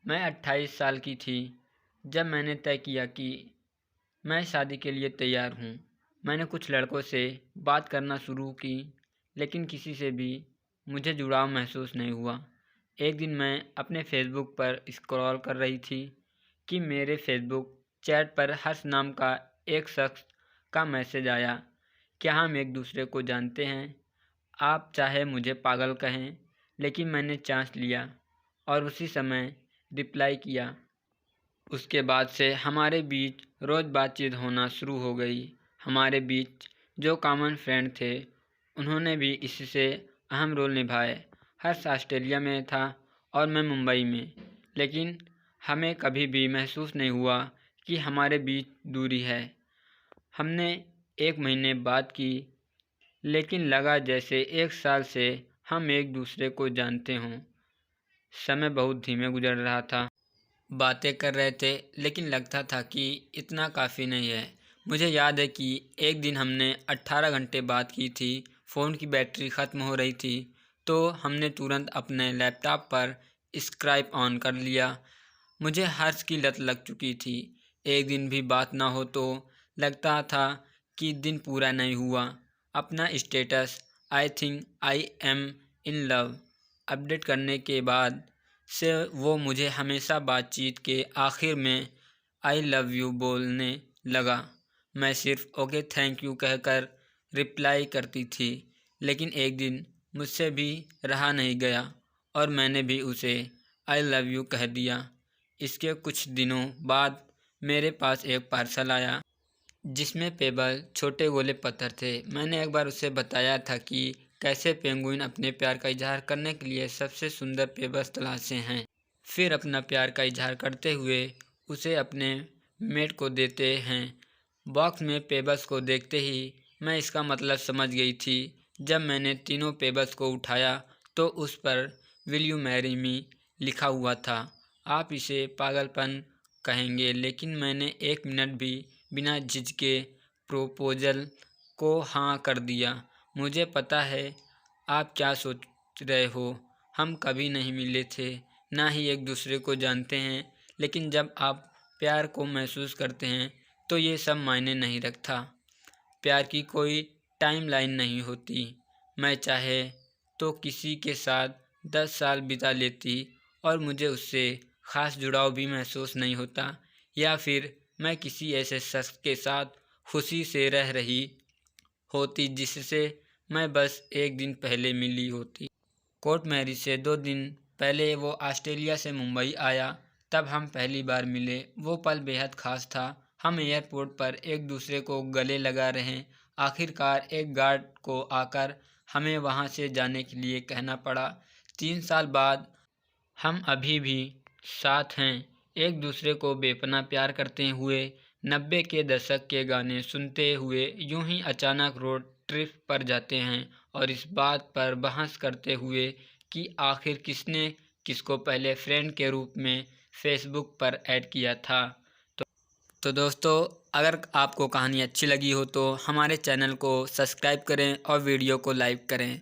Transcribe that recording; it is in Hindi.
मैं 28 साल की थी जब मैंने तय किया कि मैं शादी के लिए तैयार हूँ। मैंने कुछ लड़कों से बात करना शुरू की, लेकिन किसी से भी मुझे जुड़ाव महसूस नहीं हुआ। एक दिन मैं अपने फेसबुक पर स्क्रॉल कर रही थी कि मेरे फेसबुक चैट पर हर्ष नाम का एक शख्स का मैसेज आया। क्या हम एक दूसरे को जानते हैं? आप चाहे मुझे पागल कहें, लेकिन मैंने चांस लिया और उसी समय रिप्लाई किया। उसके बाद से हमारे बीच रोज़ बातचीत होना शुरू हो गई। हमारे बीच जो कॉमन फ्रेंड थे, उन्होंने भी इससे अहम रोल निभाए। हर्ष ऑस्ट्रेलिया में था और मैं मुंबई में, लेकिन हमें कभी भी महसूस नहीं हुआ कि हमारे बीच दूरी है। हमने 1 महीने बात की, लेकिन लगा जैसे 1 साल से हम एक दूसरे को जानते हों। समय बहुत धीमे गुजर रहा था। बातें कर रहे थे, लेकिन लगता था कि इतना काफ़ी नहीं है। मुझे याद है कि एक दिन हमने 18 घंटे बात की थी। फ़ोन की बैटरी ख़त्म हो रही थी, तो हमने तुरंत अपने लैपटॉप पर स्काइप ऑन कर लिया। मुझे हर्ष की लत लग चुकी थी। एक दिन भी बात ना हो तो लगता था कि दिन पूरा नहीं हुआ। अपना status "I think I am in love" update करने के बाद से वो मुझे हमेशा बातचीत के आखिर में "आई लव यू" बोलने लगा। मैं सिर्फ "ओके थैंक यू" कहकर रिप्लाई करती थी, लेकिन एक दिन मुझसे भी रहा नहीं गया और मैंने भी उसे "आई लव यू" कह दिया। इसके कुछ दिनों बाद मेरे पास एक पार्सल आया, जिसमें पेबल छोटे गोले पत्थर थे। मैंने एक बार उसे बताया था कि कैसे पेंगुइन अपने प्यार का इजहार करने के लिए सबसे सुंदर पेबल्स तलाशते हैं, फिर अपना प्यार का इजहार करते हुए उसे अपने मेट को देते हैं। बॉक्स में पेबल्स को देखते ही मैं इसका मतलब समझ गई थी। जब मैंने तीनों पेबल्स को उठाया तो उस पर "विल यू मैरी मी" लिखा हुआ था। आप इसे पागलपन कहेंगे, लेकिन मैंने 1 मिनट भी बिना झिझके प्रोपोजल को हाँ कर दिया। मुझे पता है आप क्या सोच रहे हो, हम कभी नहीं मिले थे, ना ही एक दूसरे को जानते हैं, लेकिन जब आप प्यार को महसूस करते हैं तो ये सब मायने नहीं रखता। प्यार की कोई टाइमलाइन नहीं होती। मैं चाहे तो किसी के साथ 10 साल बिता लेती और मुझे उससे ख़ास जुड़ाव भी महसूस नहीं होता, या फिर मैं किसी ऐसे शख्स के साथ खुशी से रह रही होती जिससे मैं बस एक दिन पहले मिली होती। कोर्ट मैरिज से 2 दिन पहले वो ऑस्ट्रेलिया से मुंबई आया, तब हम पहली बार मिले। वो पल बेहद ख़ास था। हम एयरपोर्ट पर एक दूसरे को गले लगा रहे। आखिरकार एक गार्ड को आकर हमें वहाँ से जाने के लिए कहना पड़ा। 3 साल बाद हम अभी भी साथ हैं, एक दूसरे को बेपनाह प्यार करते हुए, 90 के दशक के गाने सुनते हुए यूं ही अचानक रोड ट्रिप पर जाते हैं और इस बात पर बहस करते हुए कि आखिर किसने किसको पहले फ्रेंड के रूप में फेसबुक पर ऐड किया था। तो दोस्तों, अगर आपको कहानी अच्छी लगी हो तो हमारे चैनल को सब्सक्राइब करें और वीडियो को लाइक करें।